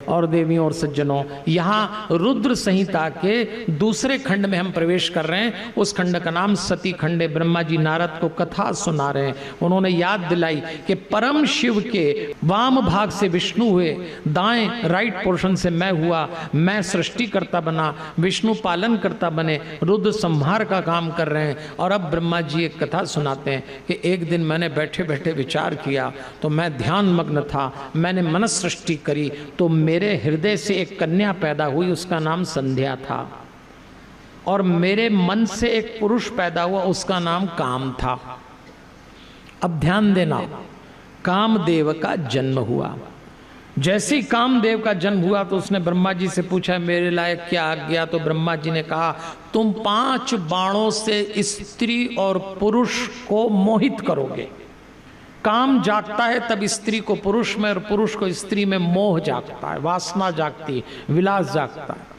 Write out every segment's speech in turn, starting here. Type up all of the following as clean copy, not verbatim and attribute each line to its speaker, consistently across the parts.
Speaker 1: और देवियों और सज्जनों, यहाँ रुद्र संहिता के दूसरे खंड में हम प्रवेश कर रहे हैं। उस खंड का नाम सती खंड है। ब्रह्मा जी नारद को कथा सुना रहे हैं। उन्होंने याद दिलाई कि परम शिव के वाम भाग से विष्णु हुए, दाएं राइट पोर्शन से मैं हुआ, मैं सृष्टि करता बना, विष्णु पालन करता बने, रुद्र संहार का काम कर रहे हैं। और अब ब्रह्मा जी एक कथा सुनाते हैं कि एक दिन मैंने बैठे बैठे विचार किया तो मैं ध्यान मग्न था, मैंने मन सृष्टि करी तो मेरे हृदय से एक कन्या पैदा हुई, उसका नाम संध्या था। और मेरे मन से एक पुरुष पैदा हुआ, उसका नाम काम था। अब ध्यान देना, कामदेव का जन्म हुआ। जैसे ही कामदेव का जन्म हुआ तो उसने ब्रह्मा जी से पूछा मेरे लायक क्या आज्ञा। तो ब्रह्मा जी ने कहा तुम 5 बाणों से स्त्री और पुरुष को मोहित करोगे। काम जागता है तब स्त्री को पुरुष में और पुरुष को स्त्री में मोह जागता है, वासना जागती है, विलास जागता है।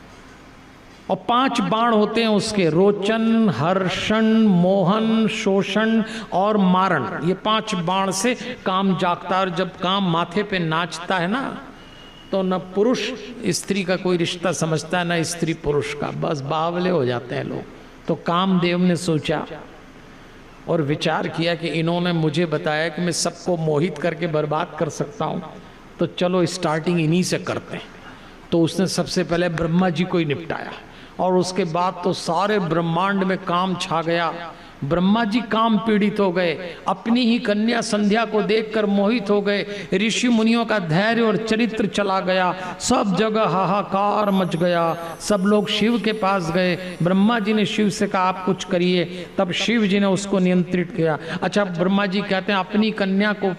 Speaker 1: और 5 बाण होते हैं उसके, रोचन, हर्षण, मोहन, शोषण और मारण। ये 5 बाण से काम जागता है। और जब काम माथे पे नाचता है ना तो न पुरुष स्त्री का कोई रिश्ता समझता है, न स्त्री पुरुष का, बस बावले हो जाते हैं लोग। तो कामदेव ने सोचा और विचार किया कि इन्होंने मुझे बताया कि मैं सबको मोहित करके बर्बाद कर सकता हूँ, तो चलो स्टार्टिंग इन्हीं से करते हैं। तो उसने सबसे पहले ब्रह्मा जी को ही निपटाया और उसके बाद तो सारे ब्रह्मांड में काम छा गया। ब्रह्मा जी काम पीड़ित हो गए, अपनी ही कन्या संध्या को देखकर मोहित हो गए। ऋषि मुनियों का धैर्य और चरित्र चला गया, सब जगह हाहाकार मच गया। सब लोग शिव के पास गए। ब्रह्मा जी ने शिव से कहा आप कुछ करिए, तब शिव जी ने उसको नियंत्रित किया। अच्छा, ब्रह्मा जी कहते हैं अपनी कन्या को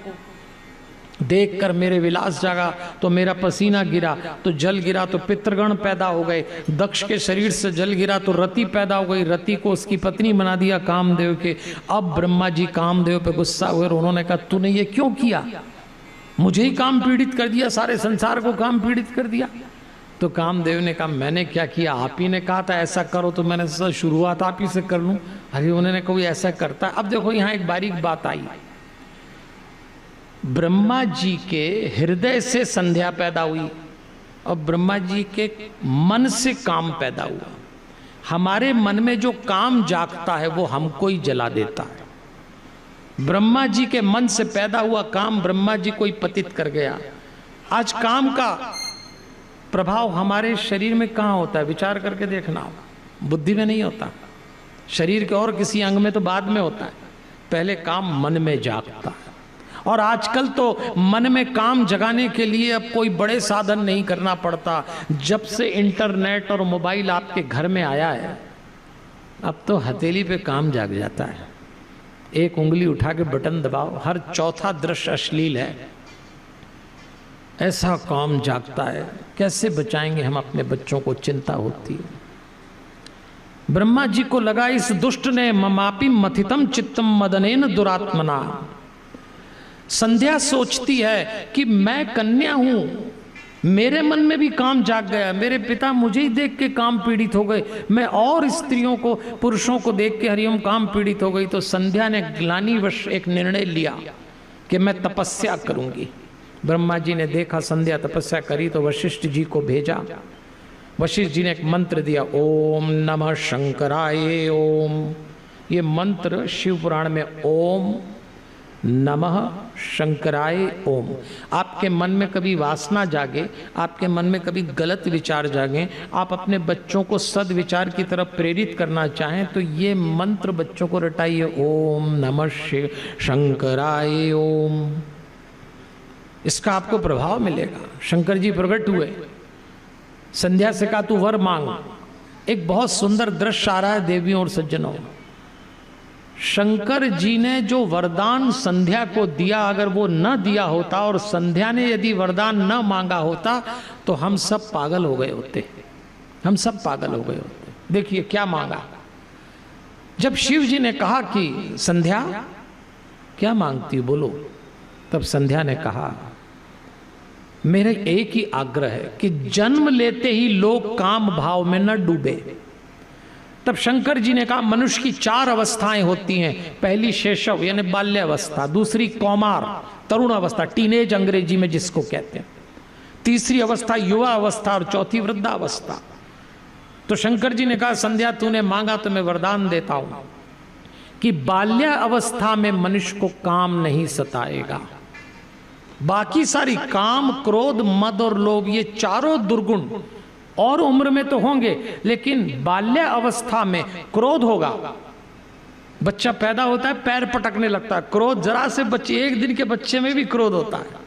Speaker 1: देखकर मेरे विलास जागा तो मेरा पसीना गिरा, तो जल गिरा तो पितृगण पैदा हो गए। दक्ष के शरीर से जल गिरा तो रति पैदा हो गई, रति को उसकी पत्नी बना दिया कामदेव के। अब ब्रह्मा जी कामदेव पे गुस्सा हुए और उन्होंने कहा तूने ये क्यों किया, मुझे ही काम पीड़ित कर दिया, सारे संसार को काम पीड़ित कर दिया। तो कामदेव ने कहा मैंने क्या किया, आप ही ने कहा था ऐसा करो तो मैंने सोचा शुरुआत आप ही से कर लूं। अरे उन्होंने कोई ऐसा करता है। अब देखो यहाँ एक बारीक बात आई, ब्रह्मा जी के हृदय से संध्या पैदा हुई और ब्रह्मा जी के मन से काम पैदा हुआ। हमारे मन में जो काम जागता है वो हमको ही जला देता है। ब्रह्मा जी के मन से पैदा हुआ काम ब्रह्मा जी को ही पतित कर गया। आज काम का प्रभाव हमारे शरीर में कहाँ होता है, विचार करके देखना। बुद्धि में नहीं होता, शरीर के और किसी अंग में तो बाद में होता है, पहले काम मन में जागता है। और आजकल तो मन में काम जगाने के लिए अब कोई बड़े साधन नहीं करना पड़ता। जब से इंटरनेट और मोबाइल आपके घर में आया है, अब तो हथेली पे काम जाग जाता है। एक उंगली उठा के बटन दबाओ, हर चौथा दृश्य अश्लील है। ऐसा काम जागता है, कैसे बचाएंगे हम अपने बच्चों को, चिंता होती है। ब्रह्मा जी को लगा इस दुष्ट ने ममापि मथितम चित्तम मदनेन दुरात्मना। संध्या सोचती है कि मैं कन्या हूं, मेरे मन में भी काम जाग गया, मेरे पिता मुझे ही देख के काम पीड़ित हो गए, मैं और स्त्रियों को, पुरुषों को देख के हरिओम काम पीड़ित हो गई। तो संध्या ने ग्लानिवश एक निर्णय लिया कि मैं तपस्या करूंगी। ब्रह्मा जी ने देखा संध्या तपस्या करी तो वशिष्ठ जी को भेजा। वशिष्ठ जी ने एक मंत्र दिया, ओम नमः शंकराय ओम। ये मंत्र शिव पुराण में ओम नमः शंकराय ओम। आपके मन में कभी वासना जागे, आपके मन में कभी गलत विचार जागे, आप अपने बच्चों को सद्विचार की तरफ प्रेरित करना चाहें तो ये मंत्र बच्चों को रटाइए, ओम नमः शंकराय ओम। इसका आपको प्रभाव मिलेगा। शंकर जी प्रकट हुए, संध्या से कहा तू वर मांग। एक बहुत सुंदर दृश्य आ रहा है देवियों और सज्जनों। शंकर जी ने जो वरदान संध्या को दिया, अगर वो न दिया होता और संध्या ने यदि वरदान न मांगा होता तो हम सब पागल हो गए होते, हम सब पागल हो गए होते। देखिए क्या मांगा। जब शिव जी ने कहा कि संध्या क्या मांगती बोलो, तब संध्या ने कहा मेरे एक ही आग्रह है कि जन्म लेते ही लोग काम भाव में न डूबे। तब शंकर जी ने कहा मनुष्य की 4 अवस्थाएं होती हैं। पहली शैशव यानी बाल्यावस्था, दूसरी कौमार तरुण अवस्था, टीनेज अंग्रेजी में जिसको कहते हैं, तीसरी अवस्था युवा अवस्था और चौथी वृद्धावस्था। तो शंकर जी ने कहा संध्या तूने मांगा तो मैं वरदान देता हूं कि बाल्य अवस्था में मनुष्य को काम नहीं सताएगा। बाकी सारी काम, क्रोध, मद और लोभ, ये चारों दुर्गुण और उम्र में तो होंगे, लेकिन बाल्य अवस्था में क्रोध होगा। बच्चा पैदा होता है पैर पटकने लगता है, क्रोध जरा से बच्चे, एक दिन के बच्चे में भी क्रोध होता है।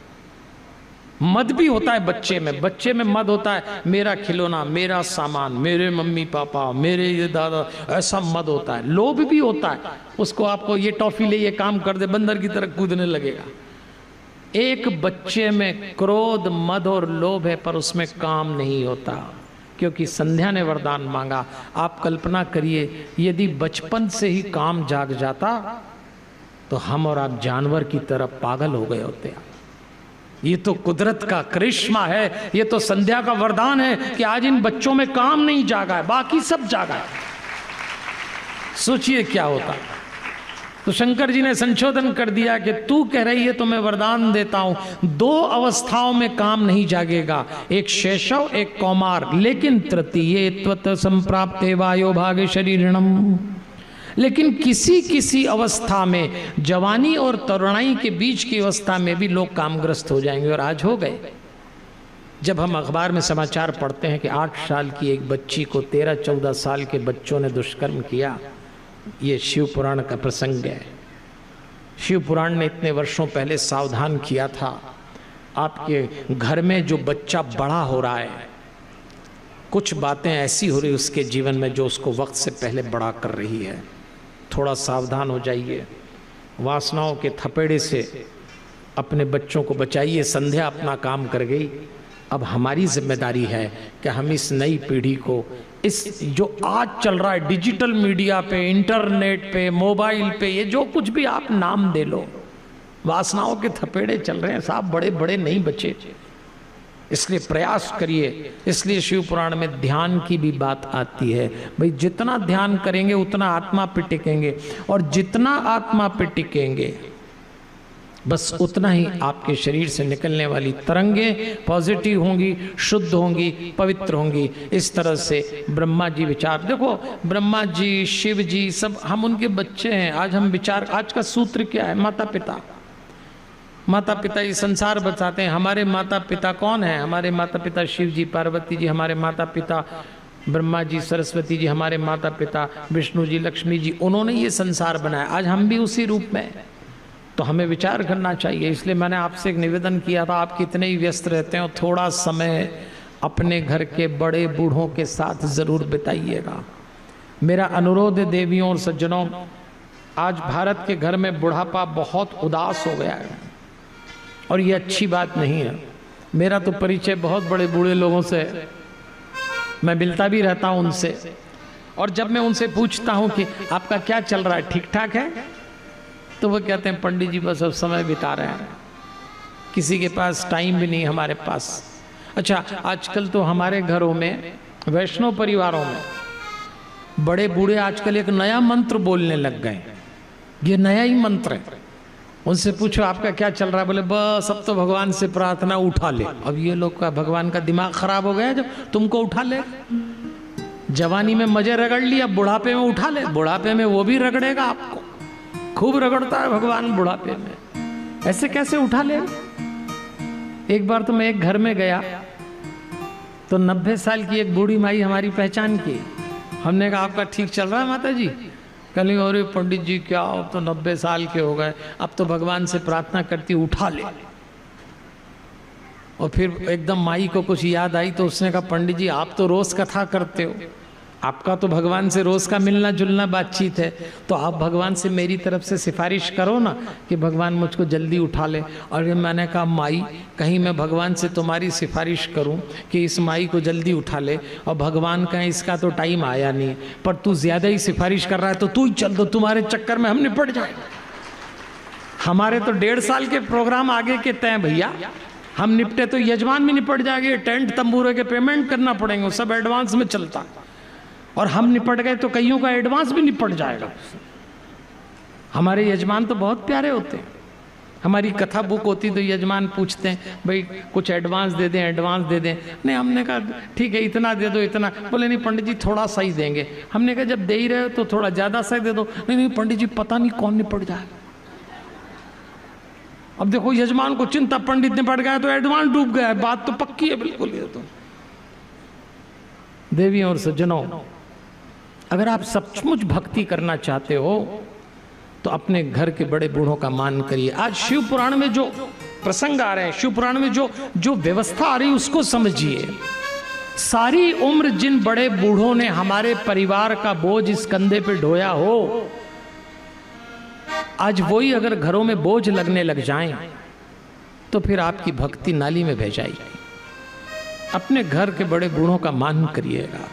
Speaker 1: मद भी होता है बच्चे में मद होता है, मेरा खिलौना, मेरा सामान, मेरे मम्मी पापा, मेरे ये दादा, ऐसा मद होता है। लोभ भी होता है, उसको आपको ये टॉफी ले, ये काम कर दे, बंदर की तरह कूदने लगेगा। एक बच्चे में क्रोध, मद और लोभ है, पर उसमें काम नहीं होता, क्योंकि संध्या ने वरदान मांगा। आप कल्पना करिए यदि बचपन से ही काम जाग जाता तो हम और आप जानवर की तरह पागल हो गए होते। ये तो कुदरत का करिश्मा है, ये तो संध्या का वरदान है कि आज इन बच्चों में काम नहीं जागा है, बाकी सब जागा है। सोचिए क्या होता। तो शंकर जी ने संशोधन कर दिया कि तू कह रही है तो मैं वरदान देता हूं, 2 अवस्थाओं में काम नहीं जागेगा, एक शैशव एक कौमार, लेकिन तृतीय त्वत संप्राप्ते वायो भागे शरीरणम। लेकिन किसी किसी अवस्था में, जवानी और तरुणाई के बीच की अवस्था में भी लोग कामग्रस्त हो जाएंगे, और आज हो गए। जब हम अखबार में समाचार पढ़ते हैं कि 8 साल की एक बच्ची को 13-14 साल के बच्चों ने दुष्कर्म किया, ये शिव पुराण का प्रसंग है। शिव पुराण ने इतने वर्षों पहले सावधान किया था, आपके घर में जो बच्चा बड़ा हो रहा है, कुछ बातें ऐसी हो रही उसके जीवन में जो उसको वक्त से पहले बड़ा कर रही है, थोड़ा सावधान हो जाइए। वासनाओं के थपेड़े से अपने बच्चों को बचाइए। संध्या अपना काम कर गई, अब हमारी जिम्मेदारी है कि हम इस नई पीढ़ी को, इस जो आज चल रहा है डिजिटल मीडिया पे, इंटरनेट पे, मोबाइल पे, ये जो कुछ भी आप नाम दे लो, वासनाओं के थपेड़े चल रहे हैं साहब, बड़े बड़े नहीं बचे। इसलिए प्रयास करिए। इसलिए शिव पुराण में ध्यान की भी बात आती है। भाई जितना ध्यान करेंगे उतना आत्मा पे टिकेंगे, और जितना आत्मा पे टिकेंगे बस उतना ही आपके शरीर से निकलने वाली तरंगें पॉजिटिव होंगी, शुद्ध होंगी, पवित्र होंगी। इस तरह से ब्रह्मा जी विचार, देखो ब्रह्मा जी, शिव जी, सब हम उनके बच्चे हैं। आज हम विचार, आज का सूत्र क्या है? माता पिता। माता पिता ये संसार बताते हैं। हमारे माता पिता कौन है? हमारे माता पिता शिव जी, पार्वती जी, हमारे माता पिता ब्रह्मा जी, सरस्वती जी, हमारे माता पिता विष्णु जी, लक्ष्मी जी, उन्होंने ये संसार बनाया। आज हम भी उसी रूप में, तो हमें विचार करना चाहिए। इसलिए मैंने आपसे एक निवेदन किया था, आप कितने ही व्यस्त रहते हो, थोड़ा समय अपने घर के बड़े बूढ़ों के साथ जरूर बिताइएगा। मेरा अनुरोध है देवियों और सज्जनों, आज भारत के घर में बुढ़ापा बहुत उदास हो गया है, और ये अच्छी बात नहीं है। मेरा तो परिचय बहुत बड़े बूढ़े लोगों से, मैं मिलता भी रहता हूं उनसे, और जब मैं उनसे पूछता हूं कि आपका क्या चल रहा है, ठीक ठाक है, तो वो कहते हैं पंडित जी बस अब समय बिता रहे हैं, किसी के पास टाइम भी नहीं हमारे पास। अच्छा, आजकल तो हमारे घरों में, वैष्णव परिवारों में, बड़े बूढ़े आजकल एक नया मंत्र बोलने लग गए। ये नया ही मंत्र है। उनसे पूछो आपका क्या चल रहा है, बोले बस अब तो भगवान से प्रार्थना, उठा ले। अब ये लोग का भगवान का दिमाग खराब हो गया, जब तुमको उठा ले। जवानी में मजे रगड़ लिया, बुढ़ापे में उठा ले। बुढ़ापे में वो भी रगड़ेगा आपको, खूब रगड़ता है भगवान बुढ़ापे में, ऐसे कैसे उठा ले। एक बार तो मैं एक घर में गया तो 90 साल की एक बूढ़ी माई हमारी पहचान की। हमने कहा आपका ठीक चल रहा है माता जी? कल और पंडित जी क्या, अब तो 90 साल के हो गए, अब तो भगवान से प्रार्थना करती उठा ले। और फिर एकदम माई को कुछ याद आई तो उसने कहा पंडित जी आप तो रोज कथा करते हो, आपका तो भगवान से रोज का मिलना जुलना बातचीत है, तो आप भगवान से मेरी तरफ से सिफारिश करो ना कि भगवान मुझको जल्दी उठा ले। और मैंने कहा माई, कहीं मैं भगवान से तुम्हारी सिफारिश करूं कि इस माई को जल्दी उठा ले, और भगवान कहें इसका तो टाइम आया नहीं, पर तू ज्यादा ही सिफारिश कर रहा है तो तू ही चल दो, तुम्हारे चक्कर में हम निपट जाए। हमारे तो 1.5 साल के प्रोग्राम आगे के तय भैया, हम निपटे तो यजमान भी निपट जाएंगे, टेंट तंबूरे के पेमेंट करना पड़ेंगे, सब एडवांस में चलता, और हम निपट गए तो कईयों का एडवांस भी निपट जाएगा। हमारे यजमान तो बहुत प्यारे होते हैं, हमारी कथा बुक होती तो यजमान पूछते हैं भाई कुछ एडवांस दे दें, एडवांस दे दें। नहीं, हमने कहा ठीक है इतना दे दो, इतना। बोले नहीं पंडित जी थोड़ा सा ही देंगे। हमने कहा जब दे ही रहे हो तो थोड़ा ज़्यादा सा ही दे दो। नहीं नहीं पंडित जी पता नहीं कौन निपट जाए। अब देखो यजमान को चिंता, पंडित निपट गया तो एडवांस डूब गया है, बात तो पक्की है बिल्कुल। ये तो देवियों और सज्जनों, अगर आप सचमुच भक्ति करना चाहते हो तो अपने घर के बड़े बूढ़ों का मान करिए। आज शिव पुराण में जो प्रसंग आ रहे हैं, शिव पुराण में जो व्यवस्था आ रही है उसको समझिए। सारी उम्र जिन बड़े बूढ़ों ने हमारे परिवार का बोझ इस कंधे पे ढोया हो, आज वही अगर घरों में बोझ लगने लग जाएं तो फिर आपकी भक्ति नाली में बह जाएगी। अपने घर के बड़े बूढ़ों का मान करिएगा।